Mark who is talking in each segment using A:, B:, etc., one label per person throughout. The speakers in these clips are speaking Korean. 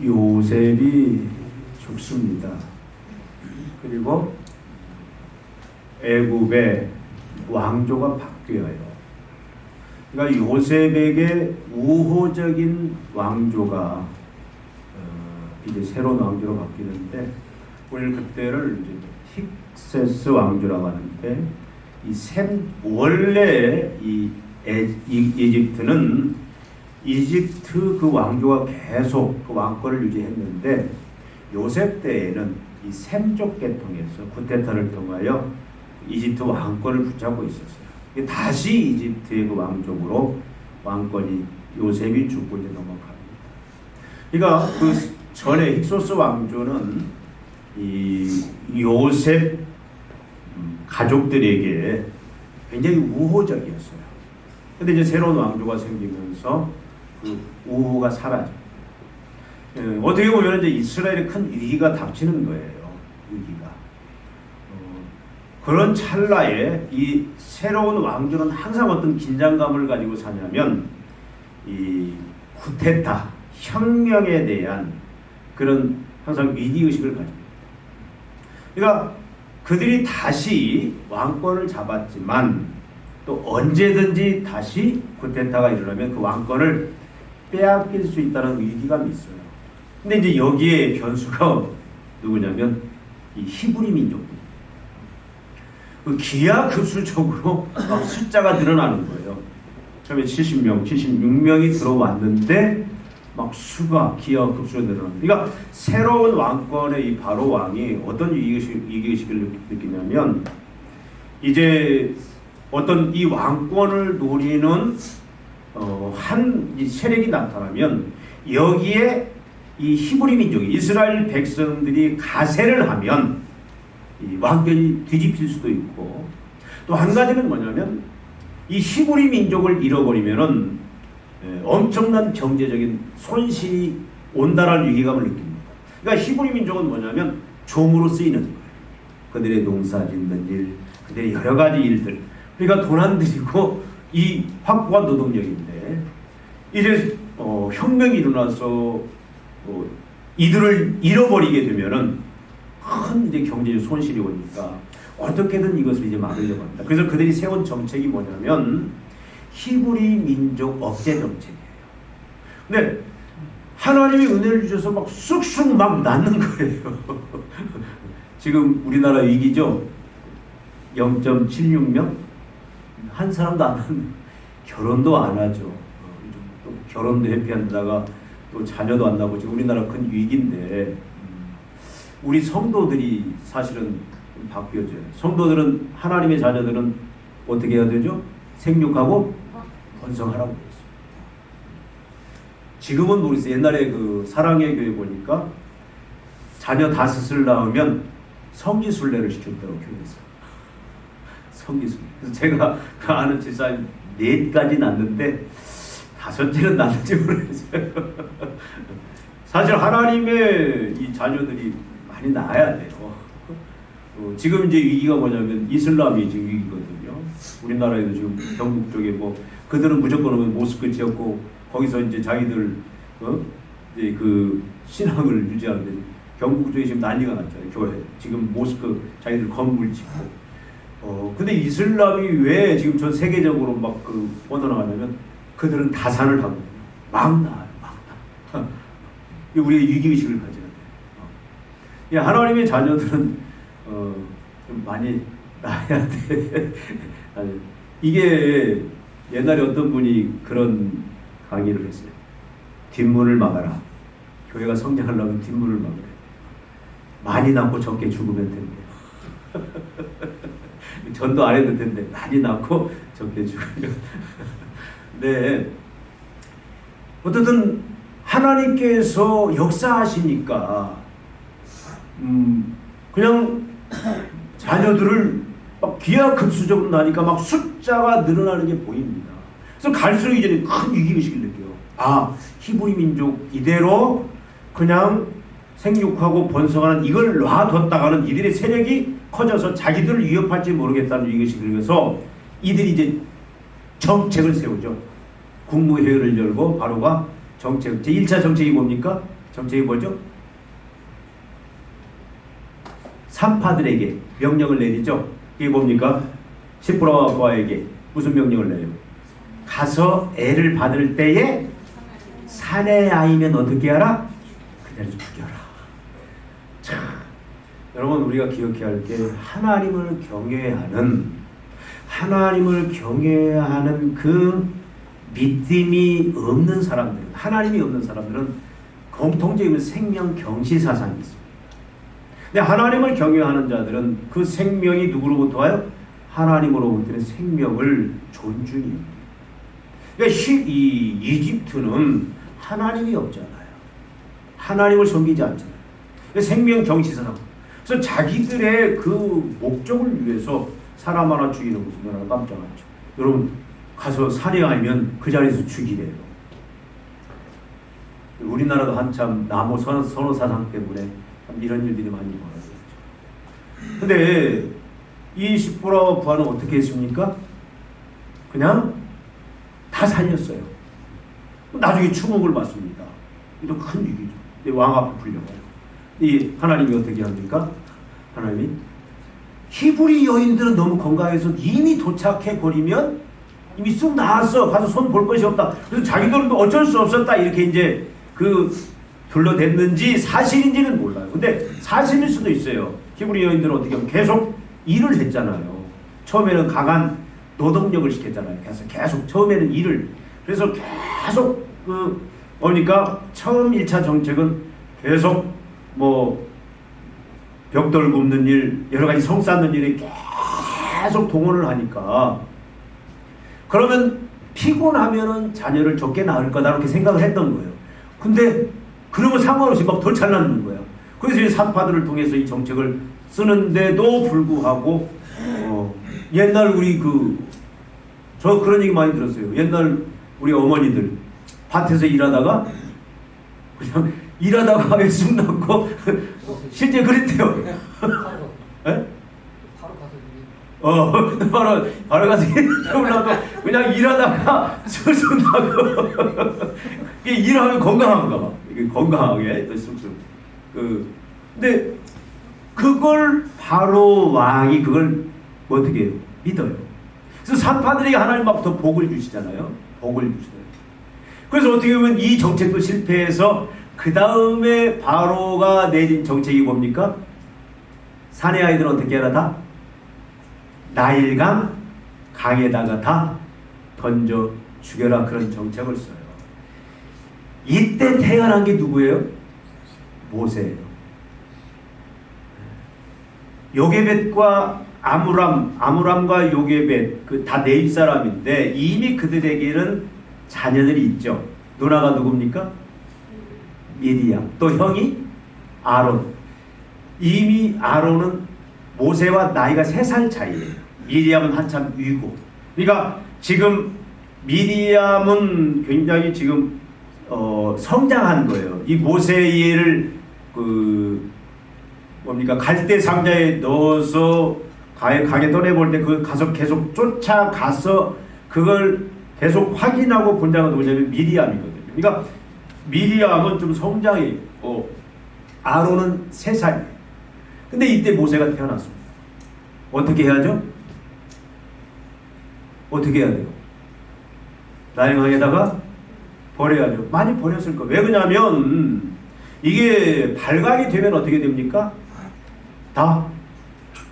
A: 요셉이 죽습니다. 그리고 애굽의 왕조가 바뀌어요. 그러니까 요셉에게 우호적인 왕조가 이제 새로운 왕조로 바뀌는데, 우리는 그때를 이제 힉세스 왕조라고 하는데, 원래 이집트는 이집트 그 왕조가 계속 그 왕권을 유지했는데, 요셉 때에는 이 셈족 계통에서 쿠데타를 통하여 이집트 왕권을 붙잡고 있었어요. 다시 이집트의 그 왕족으로 왕권이 요셉이 죽고 이제 넘어갑니다. 그러니까 그 전에 힉소스 왕조는 이 요셉 가족들에게 굉장히 우호적이었어요. 근데 이제 새로운 왕조가 생기면서 그 우호가 사라져. 어떻게 보면 이제 이스라엘에 큰 위기가 닥치는 거예요. 위기가. 그런 찰나에 이 새로운 왕조는 항상 어떤 긴장감을 가지고 사냐면, 이 쿠데타, 혁명에 대한 그런 항상 위기의식을 가집니다. 그러니까 그들이 다시 왕권을 잡았지만 또 언제든지 다시 쿠데타가 일어나면 그 왕권을 빼앗길 수 있다는 위기감이 있어요. 근데 이제 여기에 변수가 누구냐면 이 히브리 민족입니다. 그 기하급수적으로 막 숫자가 늘어나는 거예요. 처음에 70명, 76명이 들어왔는데 막 수가 기하급수로 늘어납니다. 그러니까 새로운 왕권의 이 바로 왕이 어떤 위기의식을 느끼냐면, 이제 어떤 이 왕권을 노리는 한 이 세력이 나타나면 여기에 이 히브리 민족이, 이스라엘 백성들이 가세를 하면 이 왕권이 뒤집힐 수도 있고, 또 한 가지는 뭐냐면 이 히브리 민족을 잃어버리면은 엄청난 경제적인 손실이 온다라는 위기감을 느낍니다. 그러니까 히브리 민족은 뭐냐면 종으로 쓰이는 거예요. 그들의 농사 짓는 일, 그들의 여러 가지 일들. 그러니까 돈 안 들이고 이 확고한 노동력인데, 이제 혁명이 일어나서 이들을 잃어버리게 되면은 큰 이제 경제적 손실이 오니까 어떻게든 이것을 이제 막으려고 합니다. 그래서 그들이 세운 정책이 뭐냐면 히브리 민족 억제 정책이에요. 근데 하나님이 은혜를 주셔서 막 쑥쑥 막 낳는 거예요. 지금 우리나라 위기죠. 0.76명? 한 사람도 안 하는, 결혼도 안 하죠. 또 결혼도 회피한다가 또 자녀도 안 나고, 지금 우리나라 큰 위기인데, 우리 성도들이 사실은 바뀌어져요. 성도들은, 하나님의 자녀들은 어떻게 해야 되죠? 생육하고 번성하라고 했어요. 지금은 모르겠어요. 옛날에 그 사랑의 교회 보니까 자녀 5을 낳으면 성지순례를 시켰다고 교회에서. 성지순례. 그래서 제가 그 아는 집사님 4까지 낳는데 5째는 낳는지 모르겠어요. 사실 하나님의 이 자녀들이 많이 낳아야 돼요. 지금 이제 위기가 뭐냐면 이슬람이 지금 위기거든요. 우리나라에도 지금 경북 쪽에 그들은 무조건 오면 모스크 지었고, 거기서 이제 자기들 이제 그 신앙을 유지하는데, 경북 쪽에 지금 난리가 났잖아요. 교회 지금 모스크 자기들 건물 짓고. 근데 이슬람이 왜 지금 전 세계적으로 막 뻗어나가냐면 그들은 다산을 하고 막 나와요. 막 나. 우리의 위기의식을 가져야 돼요. 하나님의 자녀들은 좀 많이 나야 돼. 이게 옛날에 어떤 분이 그런 강의를 했어요. 뒷문을 막아라. 교회가 성장하려면 뒷문을 막으래. 많이 낳고 적게 죽으면 된대. 전도 안 해도 된대. 많이 낳고 적게 죽으면. 네. 어쨌든 하나님께서 역사하시니까 그냥 자녀들을 막 기하급수적으로 나니까 막 숫자가 늘어나는 게 보입니다. 그래서 갈수록 이제는 큰 위기의식을 느껴요. 히브리 민족 이대로 그냥 생육하고 번성하는 이걸 놔뒀다가는 이들의 세력이 커져서 자기들을 위협할지 모르겠다는 위기의식을 느껴서 이들이 이제 정책을 세우죠. 국무회의를 열고 바로가 정책, 제1차 정책이 뭡니까? 정책이 뭐죠? 산파들에게 명령을 내리죠. 이게 뭡니까? 시프라와 부하에게 무슨 명령을 내요? 가서 애를 받을 때에 사내 아이면 어떻게 하라? 그대로 죽여라. 자, 여러분 우리가 기억해야 할 게 하나님을 경외하는 그 믿음이 없는 사람들은, 하나님이 없는 사람들은 공통적인 생명 경시 사상이 있습니다. 근데 하나님을 경외하는 자들은 그 생명이 누구로부터 와요? 하나님으로부터의 생명을 존중해요. 그러니까 이 이집트는 하나님이 없잖아요. 하나님을 섬기지 않잖아요. 생명 경시 사상. 그래서 자기들의 그 목적을 위해서 사람 하나 죽이는 것은 여러분 깜짝 놀랐죠. 여러분 가서 살해하면 그 자리에서 죽이래요. 우리나라도 한참 남호 선호 사상 때문에 이런 일들이 많이 벌어졌죠. 근데 이 시프라와 부하는 어떻게 했습니까? 그냥 다 살렸어요. 나중에 추목을 받습니다. 이거 큰 일이죠. 왕 앞에 불려가요. 이 하나님이 어떻게 합니까? 하나님이 히브리 여인들은 너무 건강해서 이미 도착해 버리면 이미 쑥 나왔어. 가서 손 볼 것이 없다. 그래서 자기들은 어쩔 수 없었다. 이렇게 이제 그 둘러댔는지 사실인지는 몰라요. 근데 사실일 수도 있어요. 히브리 여인들은 어떻게 하면 계속 일을 했잖아요. 처음에는 강한 노동력을 시켰잖아요. 그래서 계속 처음에는 일을. 그래서 계속 그러니까 처음 1차 정책은 계속 뭐 벽돌 굽는 일, 여러 가지 성 쌓는 일에 계속 동원을 하니까 그러면 피곤하면은 자녀를 적게 낳을 거다 이렇게 생각을 했던 거예요. 근데 그러면 상관없이 막 더 잘 낳는 거예요. 그래서 이 산파들을 통해서 이 정책을 쓰는데도 불구하고 옛날 우리 저 그런 얘기 많이 들었어요. 옛날 우리 어머니들 밭에서 일하다가 그냥 일하다가 왜 숨 났고 실제 그랬대요. 예? 바로 가서 일하고 그냥 일하다가 숨 나고 일하면 건강한가 봐. 이게 건강하게 또 쑥쑥. 근데 그걸 바로 왕이 그걸 어떻게 해요? 믿어요. 그래서 산파들에게 하나님부터 복을 주시잖아요. 복을 주시잖아요. 그래서 어떻게 보면 이 정책도 실패해서 그 다음에 바로가 내린 정책이 뭡니까? 사내 아이들은 어떻게 하라 다? 나일강 강에다가 다 던져 죽여라 그런 정책을 써요. 이때 태어난 게 누구예요? 모세예요. 요게벳과 아므람과 요게벳 그 다 네 사람인데 이미 그들에게는 자녀들이 있죠. 누나가 누굽니까? 미리암. 또 형이 아론. 이미 아론은 모세와 나이가 3살 차이예요. 미리암은 한참 위고. 그러니까 지금 미리암은 굉장히 지금 성장한 거예요. 이 모세를 갈대 상자에 넣어서 강에 떠내볼 때 그 가서 계속 쫓아가서 그걸 계속 확인하고 본 자가 누구냐면 미리암이거든요. 그러니까 미리암은 좀 성장이 아론은 3살. 근데 이때 모세가 태어났습니다. 어떻게 해야죠? 어떻게 해야 돼요? 나일강에다가 버려야죠. 많이 버렸을 거예요. 왜 그러냐면 이게 발각이 되면 어떻게 됩니까?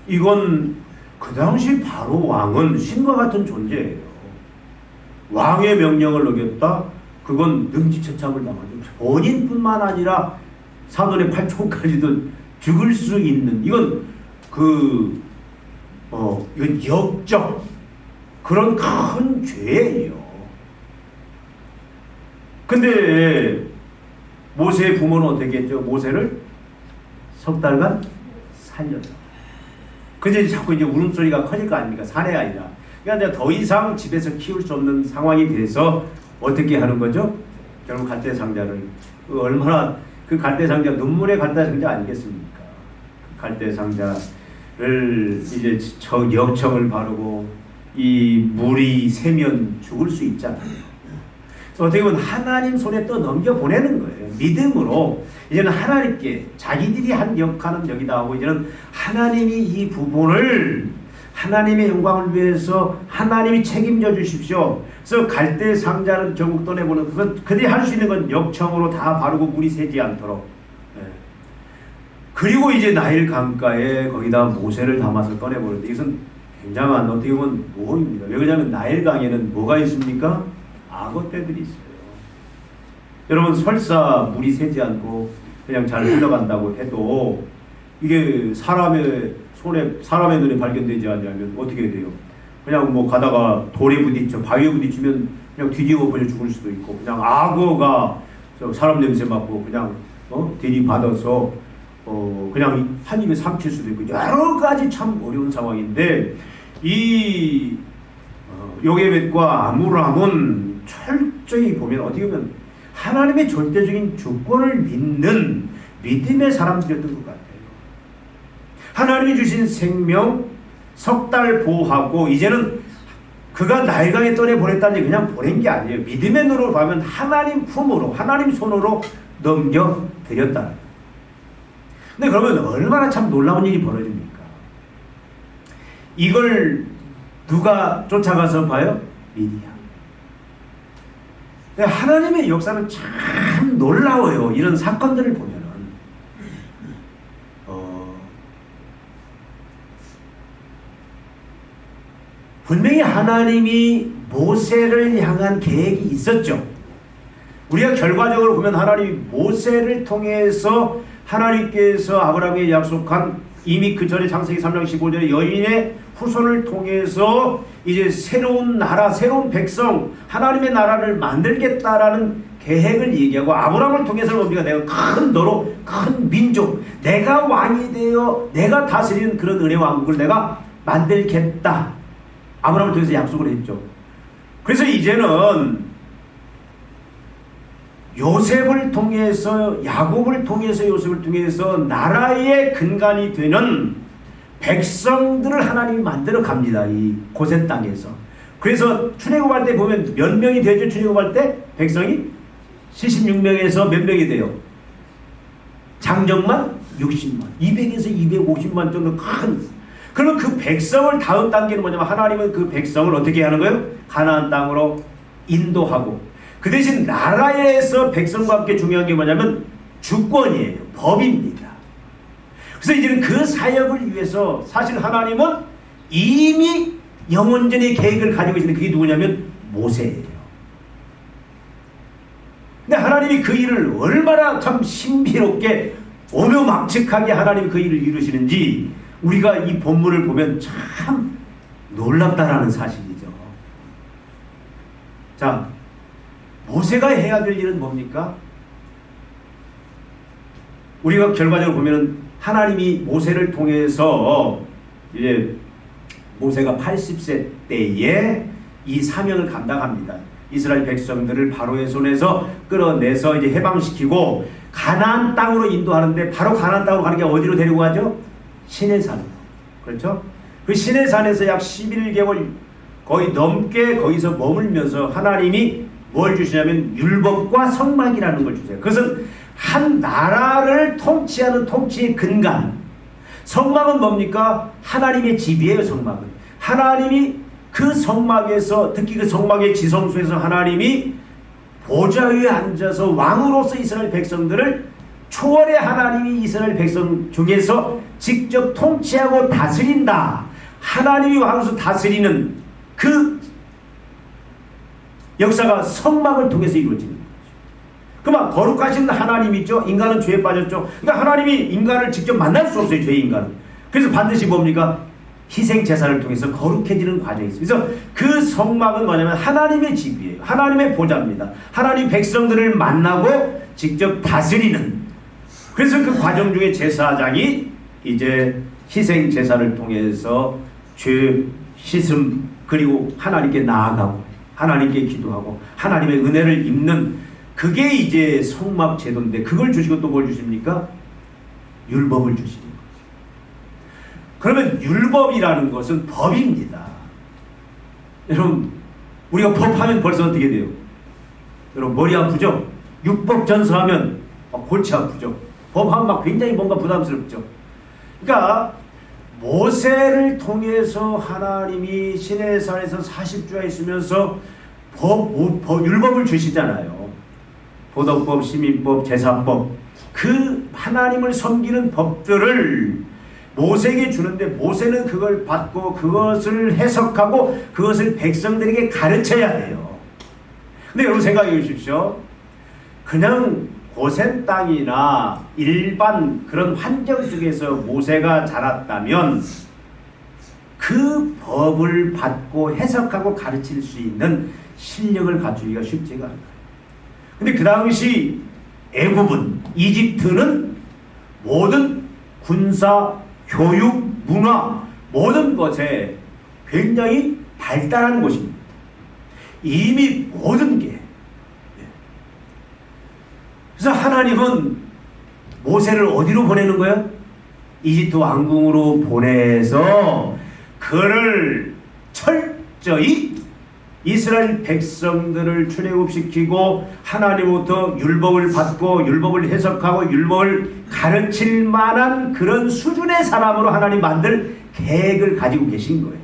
A: 이건 그 당시 바로 왕은 신과 같은 존재예요. 왕의 명령을 어겼다? 그건 능지처참을 당하죠. 본인뿐만 아니라 사돈의 8촌까지도 죽을 수 있는 이건 이건 역적 그런 큰 죄예요. 근데 모세의 부모는 어떻게 했죠? 모세를 석 달간 살렸다. 근데 자꾸 이제 울음소리가 커질 거 아닙니까? 사내 아이라. 그러니까 더 이상 집에서 키울 수 없는 상황이 돼서 어떻게 하는 거죠? 결국 갈대 상자를 얼마나 그 갈대 상자 눈물의 갈대 상자 아니겠습니까? 그 갈대 상자를 이제 역청을 바르고 이 물이 새면 죽을 수 있잖아요. 그래서 어떻게 보면 하나님 손에 또 넘겨 보내는 거예요. 믿음으로 이제는 하나님께 자기들이 한 역할은 여기다 하고 이제는 하나님이 이 부분을 하나님의 영광을 위해서 하나님이 책임져 주십시오. 그래서 갈대 상자는 결국 떠내보는 그건 그들이 할 수 있는 건 역청으로 다 바르고 물이 새지 않도록. 그리고 이제 나일 강가에 거기다 모세를 담아서 꺼내보는데 이것은 굉장한 어떻게 보면 모험입니다. 왜 그러냐면 나일 강에는 뭐가 있습니까? 악어떼들이 있어요. 여러분 설사 물이 새지 않고 그냥 잘 흘러간다고 해도 이게 사람의 눈에 발견되지 않으면 어떻게 돼요? 그냥 뭐 가다가 돌에 부딪혀 바위에 부딪히면 그냥 뒤집어 버려 죽을 수도 있고 그냥 악어가 사람 냄새 맡고 그냥 들이받아서 그냥 한 입에 삼킬 수도 있고 여러 가지 참 어려운 상황인데 이 요게벳과 아므람은 철저히 보면 어떻게 보면 하나님의 절대적인 주권을 믿는 믿음의 사람들이었던 것 같아요. 하나님이 주신 생명 석 달 보호하고 이제는 그가 나일강에 떠내보냈다니 그냥 보낸 게 아니에요. 믿음의 눈으로 보면 하나님 품으로 하나님 손으로 넘겨드렸다. 근데 그러면 얼마나 참 놀라운 일이 벌어집니까? 이걸 누가 쫓아가서 봐요? 미디야. 하나님의 역사는 참 놀라워요. 이런 사건들을 보면은. 분명히 하나님이 모세를 향한 계획이 있었죠. 우리가 결과적으로 보면 하나님이 모세를 통해서 하나님께서 아브라함에게 약속한 이미 그 전에 창세기 3장 15절에 여인의 후손을 통해서 이제 새로운 나라, 새로운 백성, 하나님의 나라를 만들겠다라는 계획을 얘기하고 아브라함을 통해서 우리가 내가 큰 너로 큰 민족, 내가 왕이 되어 내가 다스리는 그런 은혜 왕국을 내가 만들겠다. 아브라함을 통해서 약속을 했죠. 그래서 이제는 요셉을 통해서 야곱을 통해서 요셉을 통해서 나라의 근간이 되는 백성들을 하나님이 만들어 갑니다. 이 고센 땅에서. 그래서 출애굽할 때 보면 몇 명이 되죠? 출애굽할 때 백성이 76명에서 몇 명이 돼요? 장정만 60만, 200에서 250만 정도 큰. 그러면 그 백성을 다음 단계는 뭐냐면 하나님은 그 백성을 어떻게 하는 거예요? 가나안 땅으로 인도하고. 그 대신 나라에서 백성과 함께 중요한 게 뭐냐면 주권이에요. 법입니다. 그래서 이제는 그 사역을 위해서 사실 하나님은 이미 영원전의 계획을 가지고 계시는 그게 누구냐면 모세예요. 근데 하나님이 그 일을 얼마나 참 신비롭게 오묘막측하게 하나님이 그 일을 이루시는지 우리가 이 본문을 보면 참 놀랍다라는 사실이죠. 자, 모세가 해야 될 일은 뭡니까? 우리가 결과적으로 보면 하나님이 모세를 통해서 이제 모세가 80세 때에 이 사명을 감당합니다. 이스라엘 백성들을 바로의 손에서 끌어내서 이제 해방시키고 가나안 땅으로 인도하는데 바로 가나안 땅으로 가는 게 어디로 데리고 가죠? 시내산. 그렇죠? 그 시내산에서 약 11개월 거의 넘게 거기서 머물면서 하나님이 뭘 주시냐면 율법과 성막이라는 걸 주세요. 그것은 한 나라를 통치하는 통치의 근간. 성막은 뭡니까? 하나님의 집이에요. 성막은. 하나님이 그 성막에서 특히 그 성막의 지성소에서 하나님이 보좌 위에 앉아서 왕으로서 이스라엘 백성들을 초월의 하나님이 이스라엘 백성 중에서 직접 통치하고 다스린다. 하나님이 왕으로서 다스리는 그 역사가 성막을 통해서 이루어지는 거죠. 그만 거룩하신 하나님이 있죠. 인간은 죄에 빠졌죠. 그러니까 하나님이 인간을 직접 만날 수 없어요. 죄의 인간은. 그래서 반드시 뭡니까? 희생 제사를 통해서 거룩해지는 과정이 있어요. 그래서 그 성막은 뭐냐면 하나님의 집이에요. 하나님의 보좌입니다. 하나님 백성들을 만나고 직접 다스리는. 그래서 그 과정 중에 제사장이 이제 희생 제사를 통해서 죄 씻음 그리고 하나님께 나아가고 하나님께 기도하고 하나님의 은혜를 입는 그게 이제 성막 제도인데 그걸 주시고 또 뭘 주십니까? 율법을 주시는 거죠. 그러면 율법이라는 것은 법입니다. 여러분 우리가 법하면 벌써 어떻게 돼요? 여러분 머리 아프죠? 율법 전서하면 골치 아프죠. 법하면 막 굉장히 뭔가 부담스럽죠. 그러니까 모세를 통해서 하나님이 시내산에서 40주야 있으면서 율법을 주시잖아요. 도덕법, 시민법, 제사법, 그 하나님을 섬기는 법들을 모세에게 주는데 모세는 그걸 받고 그것을 해석하고 그것을 백성들에게 가르쳐야 해요. 근데 여러분 생각해 보십시오. 그냥 고센 땅이나 일반 그런 환경 속에서 모세가 자랐다면 그 법을 받고 해석하고 가르칠 수 있는 실력을 갖추기가 쉽지가 않아요. 근데 그 당시 애굽은, 이집트는 모든 군사, 교육, 문화 모든 것에 굉장히 발달한 곳입니다. 이미 모든 게. 그래서 하나님은 모세를 어디로 보내는 거예요? 이집트 왕궁으로 보내서 그를 철저히 이스라엘 백성들을 출애굽시키고 하나님부터 율법을 받고 율법을 해석하고 율법을 가르칠 만한 그런 수준의 사람으로 하나님 만들 계획을 가지고 계신 거예요.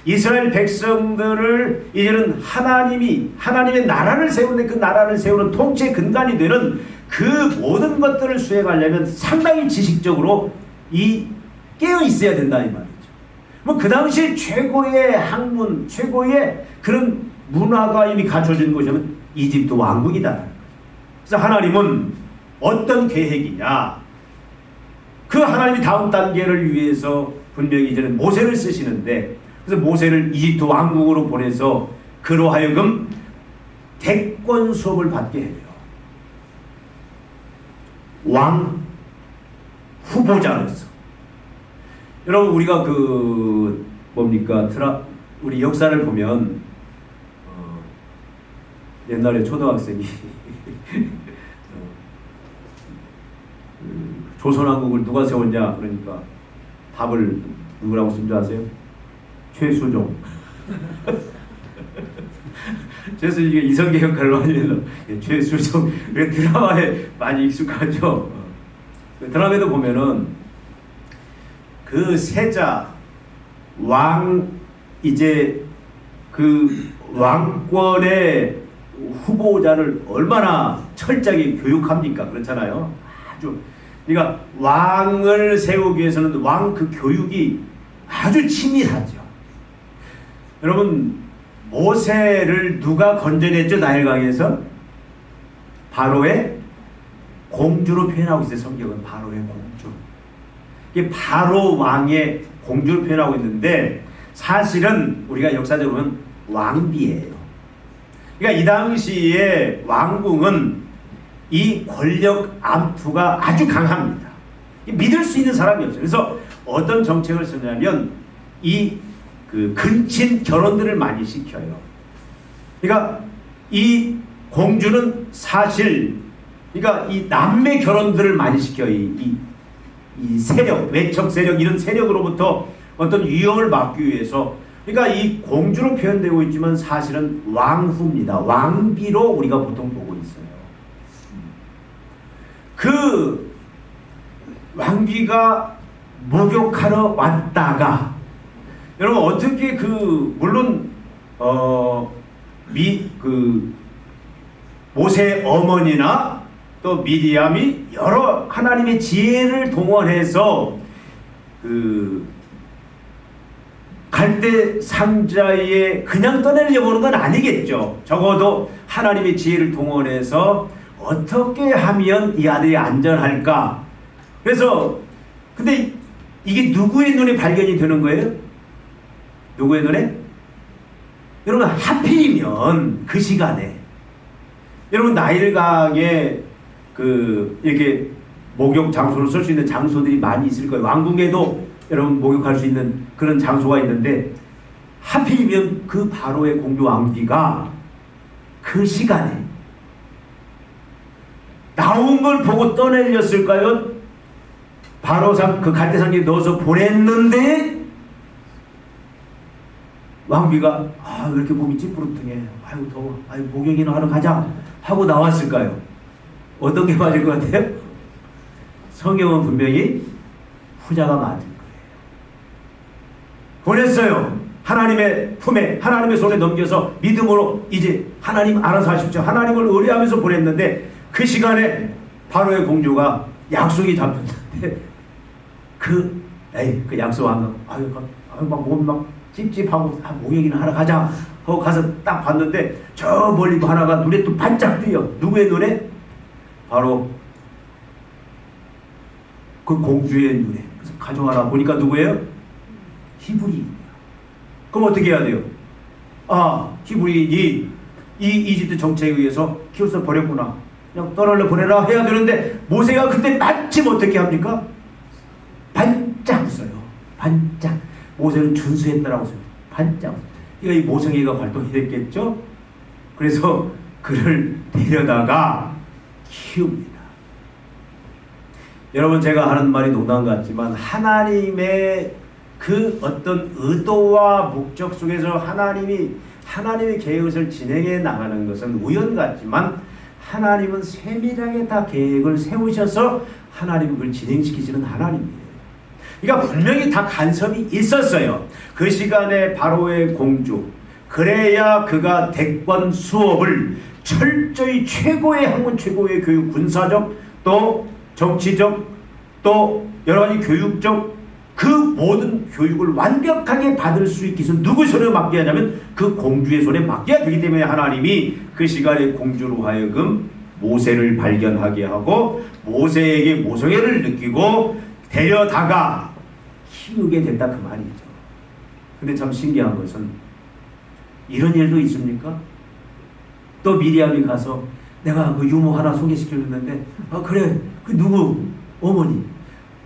A: 이스라엘 백성들을 이제는 하나님의 나라를 세우는데 그 나라를 세우는 통치의 근간이 되는 그 모든 것들을 수행하려면 상당히 지식적으로 깨어 있어야 된다 이 말이죠. 뭐 그 당시 최고의 학문, 최고의 그런 문화가 이미 갖춰진 곳이면 이집트 왕국이다. 그래서 하나님은 어떤 계획이냐? 그 하나님이 다음 단계를 위해서 분명히 이제는 모세를 쓰시는데, 그래서 모세를 이집트 왕국으로 보내서 그로 하여금 대권 수업을 받게 해요. 왕 후보자로서. 여러분 우리가 우리 역사를 보면 옛날에 초등학생이 조선왕국을 누가 세웠냐 그러니까 답을 누구라고 쓴 줄 아세요? 최수종. 그래서 이게 이성계 역할로 하면서 최수종 드라마에 많이 익숙하죠. 드라마에도 보면은 그 세자 이제 그 왕권의 후보자를 얼마나 철저하게 교육합니까? 그렇잖아요. 그러니까 왕을 세우기 위해서는 왕 그 교육이 아주 치밀하죠. 여러분 모세를 누가 건져냈죠? 나일강에서? 바로의 공주로 표현하고 있어요. 성경은 바로의 공주. 이게 바로 왕의 공주를 표현하고 있는데 사실은 우리가 역사적으로 보면 왕비예요. 그러니까 이 당시에 왕궁은 이 권력 암투가 아주 강합니다. 믿을 수 있는 사람이 없어요. 그래서 어떤 정책을 쓰냐면 그 근친 결혼들을 많이 시켜요. 그러니까 이 공주는 사실 그러니까 이 남매 결혼들을 많이 시켜요. 이 세력, 외척 세력 이런 세력으로부터 어떤 위협을 막기 위해서 그러니까 이 공주로 표현되고 있지만 사실은 왕후입니다. 왕비로 우리가 보통 보고 있어요. 그 왕비가 목욕하러 왔다가 여러분 어떻게 물론 모세의 어머니나 또 미디암이 여러 하나님의 지혜를 동원해서 갈대 상자에 그냥 떠내려고 보는 건 아니겠죠. 적어도 하나님의 지혜를 동원해서 어떻게 하면 이 아들이 안전할까? 그래서 근데 이게 누구의 눈에 발견이 되는 거예요? 누구의 눈에? 여러분 하필이면 그 시간에 여러분 나일강에 이렇게 목욕 장소로 쓸 수 있는 장소들이 많이 있을 거예요. 왕궁에도 여러분 목욕할 수 있는 그런 장소가 있는데 하필이면 그 바로의 공주 왕비가 그 시간에 나온 걸 보고 떠내렸을까요? 바로상 그 갈대상에 넣어서 보냈는데 왕비가 왜 이렇게 몸이 찌뿌르퉁해, 아이고 더워, 목욕이나 하러 가자 하고 나왔을까요? 어떤 게 맞을 것 같아요? 성경은 분명히 후자가 맞을 거예요. 보냈어요. 하나님의 품에, 하나님의 손에 넘겨서 믿음으로 이제 하나님 알아서 하십시오. 하나님을 의뢰하면서 보냈는데 그 시간에 바로의 공주가 약속이 잡혔는데 그 약속 안 가고 막 찝찝하고 목욕이나 하러 가자 하고 가서 딱 봤는데 저 멀리 하나가 눈에 또 반짝 띄어. 누구의 눈에? 바로 그 공주의 눈에. 그래서 가져와라 보니까 누구예요? 히브리. 그럼 어떻게 해야 돼요? 히브리인이 이 이집트 정책에 의해서 키워서 버렸구나. 그냥 떠날려 보내라 해야 되는데 모세가 그때 마침 어떻게 합니까? 반짝 웃어요. 반짝. 모세는 준수했다라고 써요. 반짝. 이 모성애가 발동이 됐겠죠? 그래서 그를 데려다가 키웁니다. 여러분, 제가 하는 말이 농담 같지만 하나님의 그 어떤 의도와 목적 속에서 하나님의 계획을 진행해 나가는 것은 우연 같지만 하나님은 세밀하게 다 계획을 세우셔서 하나님은 그걸 진행시키시는 하나님이에요. 그러니까 분명히 다 간섭이 있었어요. 그 시간에 바로의 공주, 그래야 그가 대권 수업을 철저히 최고의 학문, 최고의 교육, 군사적 또 정치적 또 여러 가지 교육적 그 모든 교육을 완벽하게 받을 수 있기 위해서 누구 손에 맡겨야 하냐면 그 공주의 손에 맡겨야 되기 때문에 하나님이 그 시간에 공주로 하여금 모세를 발견하게 하고 모세에게 모성애를 느끼고 데려다가 키우게 됐다 그 말이죠. 근데 참 신기한 것은 이런 일도 있습니까? 또 미리암이 가서 내가 그 유모 하나 소개시켜줬는데 그래 그 누구 어머니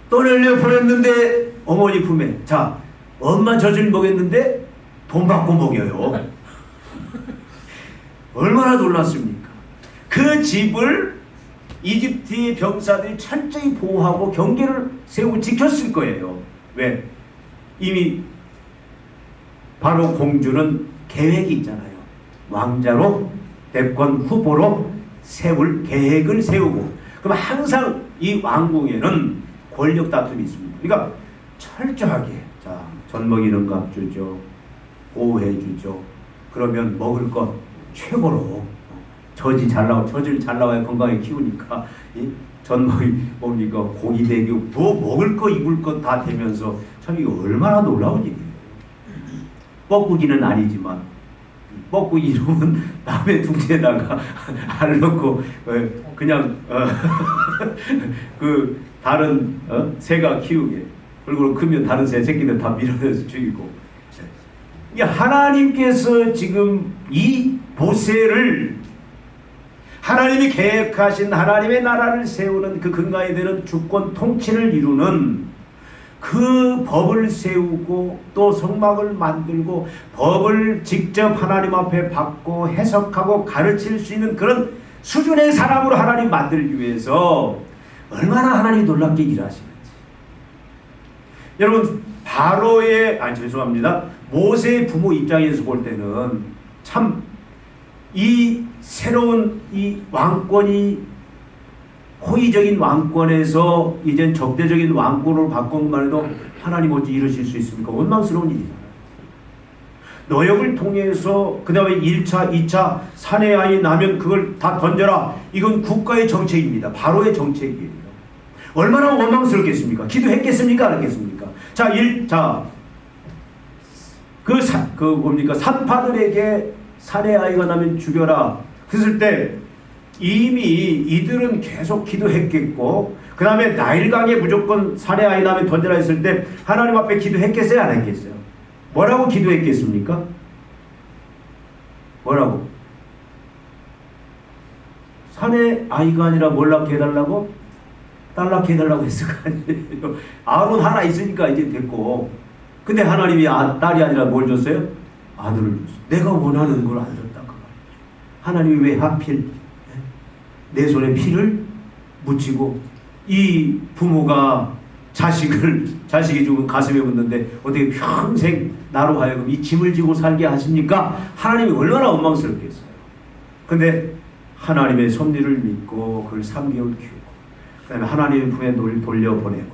A: 떠내려 보냈는데 어머니 품에 자 엄마 젖을 먹였는데 돈 받고 먹여요. 얼마나 놀랐습니까? 그 집을 이집트의 병사들이 철저히 보호하고 경계를 세우고 지켰을 거예요. 왜? 이미 바로 공주는 계획이 있잖아요. 왕자로 대권 후보로 세울 계획을 세우고 그럼 항상 이 왕궁에는 권력 다툼이 있습니다. 그러니까 철저하게 자 젖먹이는 값 주죠. 보호해 주죠. 그러면 먹을 것 최고로 젖을 잘 나와야 건강하게 키우니까 젖먹이 뭡니까 고기 대교 뭐 먹을 거 입을 것 다 되면서 참 이거 얼마나 놀라운 일이에요. 뻐꾸기는 아니지만 뻐꾸기 이름은 남의 둥지에다가 알 넣고 그냥 그 다른 새가 키우게 그리고 크면 다른 새 새끼들 다 밀어내서 죽이고 하나님께서 지금 이 모세를 하나님이 계획하신 하나님의 나라를 세우는 그 근간이 되는 주권 통치를 이루는 그 법을 세우고 또 성막을 만들고 법을 직접 하나님 앞에 받고 해석하고 가르칠 수 있는 그런 수준의 사람으로 하나님 만들기 위해서 얼마나 하나님이 놀랍게 일하시는지. 여러분 죄송합니다. 모세의 부모 입장에서 볼 때는 참 이 새로운 이 왕권이 호의적인 왕권에서 이젠 적대적인 왕권으로 바꾼 말도 하나님 어찌 이러실 수 있습니까? 원망스러운 일이잖아요. 노역을 통해서 그 다음에 1차, 2차 사내 아이 나면 그걸 다 던져라. 이건 국가의 정책입니다. 바로의 정책이에요. 얼마나 원망스럽겠습니까? 기도했겠습니까? 안 했겠습니까? 산파들에게 사내 아이가 나면 죽여라. 그랬을 때 이미 이들은 계속 기도했겠고 그 다음에 나일강에 무조건 사내 아이 나면 던져라 했을 때 하나님 앞에 기도했겠어요? 안 했겠어요? 뭐라고 기도했겠습니까? 뭐라고? 사내 아이가 아니라 뭘 낳게 해달라고? 딸 낳게 해달라고 했을 거 아니에요. 아론 하나 있으니까 이제 됐고 근데 하나님이 딸이 아니라 뭘 줬어요? 아들을 줬어요. 내가 원하는 걸 안 줬다 그 말이죠. 하나님이 왜 하필 내 손에 피를 묻히고 이 부모가 자식이 죽은 가슴에 묻는데 어떻게 평생 나로 하여금 이 짐을 지고 살게 하십니까? 하나님이 얼마나 원망스럽겠어요. 근데 하나님의 섭리를 믿고 그를 3개월 키우고 그다음에 하나님의 품에 돌려보내고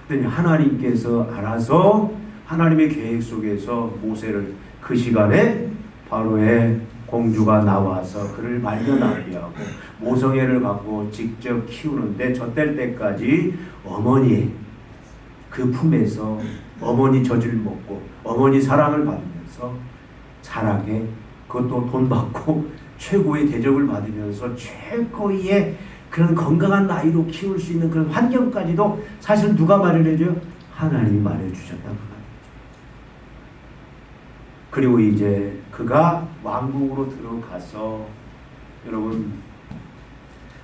A: 그다음에 하나님께서 알아서 하나님의 계획 속에서 모세를 그 시간에 바로의 공주가 나와서 그를 말려나게 하고 모성애를 갖고 직접 키우는데 젖될 때까지 어머니의 그 품에서 어머니 젖을 먹고 어머니 사랑을 받으면서 자라게 그것도 돈 받고 최고의 대접을 받으면서 최고의 그런 건강한 나이로 키울 수 있는 그런 환경까지도 사실 누가 마련해줘요? 하나님이 마련해주셨다는 말이죠. 그리고 이제 그가 왕궁으로 들어가서 여러분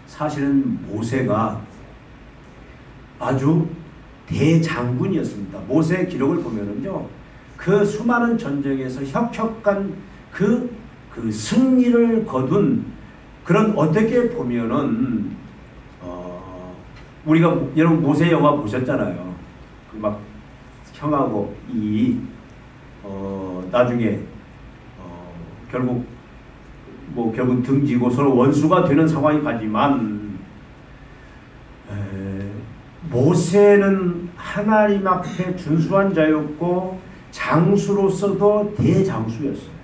A: 사실은 모세가 아주 대장군이었습니다. 모세 기록을 보면은요, 그 수많은 전쟁에서 혁혁한 그 승리를 거둔 그런 어떻게 보면은 우리가 여러분 모세 영화 보셨잖아요. 그 막 형하고 나중에 결국 등지고 서로 원수가 되는 상황이 가지만 모세는 하나님 앞에 준수한 자였고 장수로서도 대장수였어요.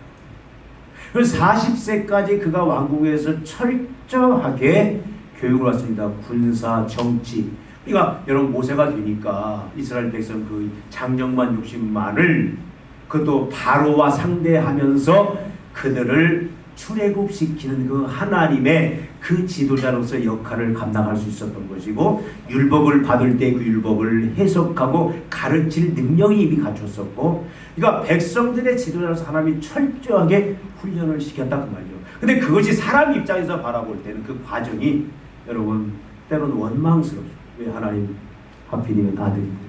A: 그래서 40세까지 그가 왕궁에서 철저하게 교육을 받습니다. 군사, 정치. 그러니까 여러분 모세가 되니까 이스라엘 백성 그 장정만 60만을 그것도 바로와 상대하면서 그들을 출애굽시키는 그 하나님의 그 지도자로서 역할을 감당할 수 있었던 것이고 율법을 받을 때 그 율법을 해석하고 가르칠 능력이 이미 갖췄었고 그러니까 백성들의 지도자로서 하나님이 철저하게 훈련을 시켰다 그 말이죠. 근데 그것이 사람 입장에서 바라볼 때는 그 과정이 여러분 때로는 원망스럽죠. 왜 하나님 하필이면 아들입니까?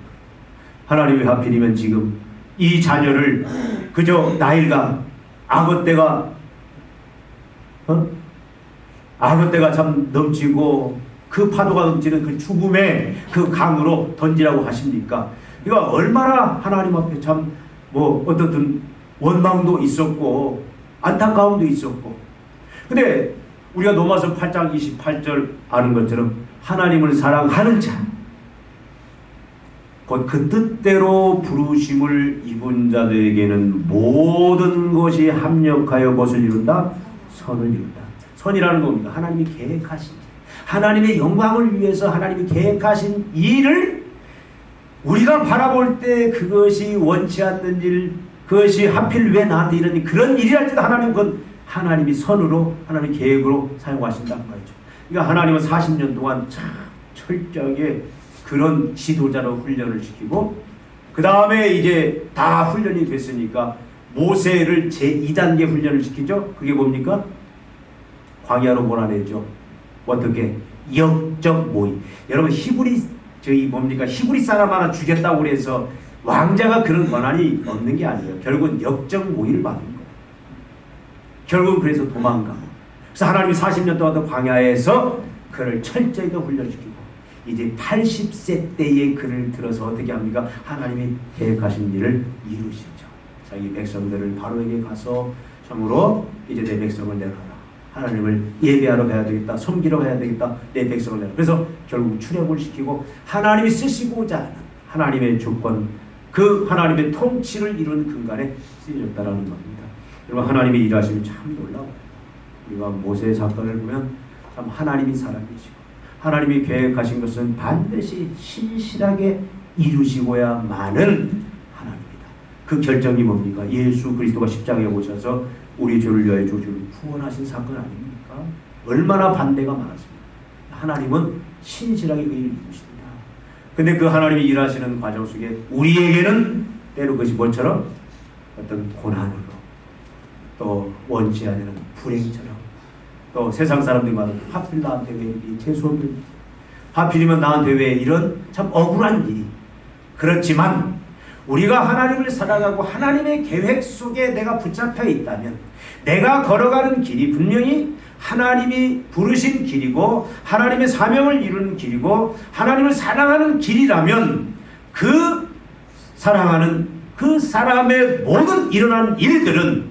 A: 하나님 왜 하필이면 지금 이 자녀를 그저 나이가 악어 때가 참 넘치고 그 파도가 넘치는 그 죽음의 그 강으로 던지라고 하십니까? 그러니까 얼마나 하나님 앞에 참 어떻든 원망도 있었고 안타까움도 있었고 근데 우리가 로마서 8장 28절 아는 것처럼 하나님을 사랑하는 자 곧 그 뜻대로 부르심을 입은 자들에게는 모든 것이 합력하여 무엇을 이룬다? 선을 이룬다. 선이라는 겁니다. 하나님이 계획하신 하나님의 영광을 위해서 하나님이 계획하신 일을 우리가 바라볼 때 그것이 원치 않는 일 그것이 하필 왜 나한테 이런 그런 일이랄지도 하나님 그건 하나님이 선으로 하나님의 계획으로 사용하신다는 거죠. 그러니까 하나님은 40년 동안 참 철저하게 그런 지도자로 훈련을 시키고 그 다음에 이제 다 훈련이 됐으니까 모세를 제2단계 훈련을 시키죠. 그게 뭡니까? 광야로 몰아내죠. 어떻게? 역적 모의. 여러분 히브리 사람 하나 죽였다고 그래서 왕자가 그런 권한이 없는 게 아니에요. 결국은 역적 모의를 받은 거예요. 결국은 그래서 도망가고. 그래서 하나님이 40년 동안 광야에서 그를 철저히 훈련시키고 이제 80세 때에 그를 들어서 어떻게 합니까? 하나님이 계획하신 일을 이루시죠. 자기 백성들을 바로에게 가서 참으로 이제 내 백성을 내놔라. 하나님을 예배하러 가야 되겠다. 섬기러 가야 되겠다. 내 백성을 내놔라. 그래서 결국 출애굽을 시키고 하나님이 쓰시고자 하는 하나님의 주권 그 하나님의 통치를 이루는 근간에 쓰여졌다라는 겁니다. 여러분 하나님의 일하심이 참 놀라워요. 우리가 모세의 사건을 보면 참 하나님이 살아계시고 하나님이 계획하신 것은 반드시 신실하게 이루시고야만은 하나님이다. 그 결정이 뭡니까? 예수 그리스도가 십자가에 오셔서 우리 죄를 위하여 주를 구원하신 사건 아닙니까? 얼마나 반대가 많았습니까? 하나님은 신실하게 그 일을 이루십니다. 근데 그 하나님이 일하시는 과정 속에 우리에게는 때로 그것이 뭐처럼 어떤 고난으로 또 원치 않는 불행처럼 또 세상 사람들이 말하는 하필 나한테 왜 이 재수없는 일이 하필이면 나한테 왜 이런 참 억울한 일이 그렇지만 우리가 하나님을 사랑하고 하나님의 계획 속에 내가 붙잡혀 있다면 내가 걸어가는 길이 분명히 하나님이 부르신 길이고 하나님의 사명을 이루는 길이고 하나님을 사랑하는 길이라면 그 사랑하는 그 사람의 모든 일어나는 일들은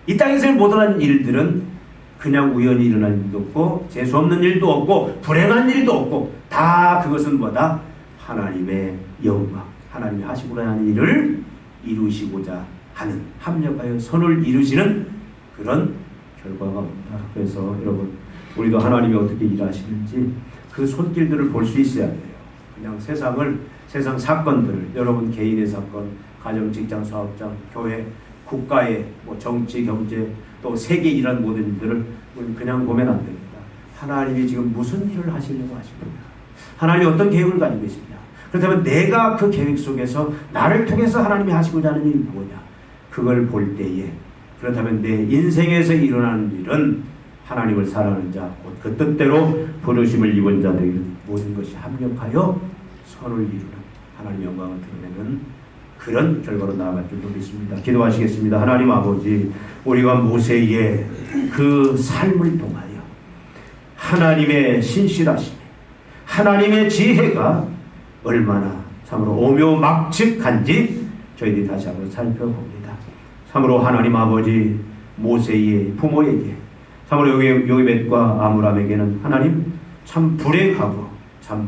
A: 이 땅에서 모든 일들은 그냥 우연히 일어날 일도 없고 재수없는 일도 없고 불행한 일도 없고 다 그것은 뭐다? 하나님의 영광, 하나님이 하시고자 하는 일을 이루시고자 하는, 합력하여 선을 이루시는 그런 결과가 온다. 그래서 여러분, 우리도 하나님이 어떻게 일하시는지 그 손길들을 볼 수 있어야 돼요. 그냥 세상 사건들을, 여러분 개인의 사건, 가정, 직장, 사업장, 교회, 국가의 뭐 정치, 경제, 또 세계 이런 모든 일들을 그냥 보면 안 됩니다. 하나님이 지금 무슨 일을 하시려고 하십니까? 하나님이 어떤 계획을 가지고 계시냐? 그렇다면 내가 그 계획 속에서 나를 통해서 하나님이 하시고자 하는 일이 뭐냐? 그걸 볼 때에, 그렇다면 내 인생에서 일어나는 일은 하나님을 사랑하는 자, 곧 그 뜻대로 부르심을 입은 자들에게 모든 것이 합력하여 선을 이루는, 하나님의 영광을 드러내는 그런 결과로 나아갈 줄 믿습니다. 기도하시겠습니다. 하나님 아버지, 우리가 모세의 그 삶을 통하여 하나님의 신실하심, 하나님의 지혜가 얼마나 참으로 오묘막측한지 저희들이 다시 한번 살펴봅니다. 참으로 하나님 아버지, 모세의 부모에게, 참으로 요기벳과 아므람에게는 하나님 참 불행하고 참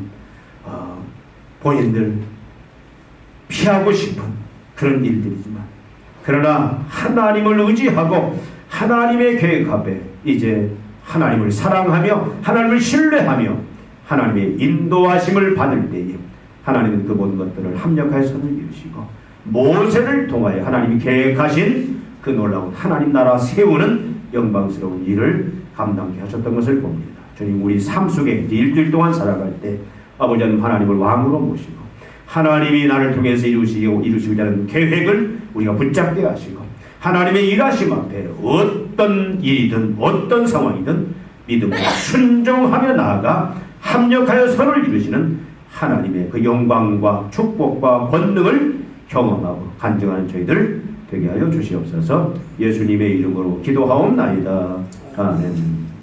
A: 본인들 피하고 싶은 그런 일들이지만, 그러나 하나님을 의지하고 하나님의 계획 앞에 이제 하나님을 사랑하며 하나님을 신뢰하며 하나님의 인도하심을 받을 때에 하나님은 그 모든 것들을 합력하여 선을 이루시고 모세를 통하여 하나님이 계획하신 그 놀라운 하나님 나라 세우는 영광스러운 일을 감당케 하셨던 것을 봅니다. 주님, 우리 삶 속에 일주일 동안 살아갈 때 아버지는 하나님을 왕으로 모시고 하나님이 나를 통해서 이루시고자 하는 계획을 우리가 붙잡게 하시고 하나님의 일하심 앞에 어떤 일이든 어떤 상황이든 믿음으로 순종하며 나아가 합력하여 선을 이루시는 하나님의 그 영광과 축복과 권능을 경험하고 간증하는 저희들 되게 하여 주시옵소서. 예수님의 이름으로 기도하옵나이다. 아멘.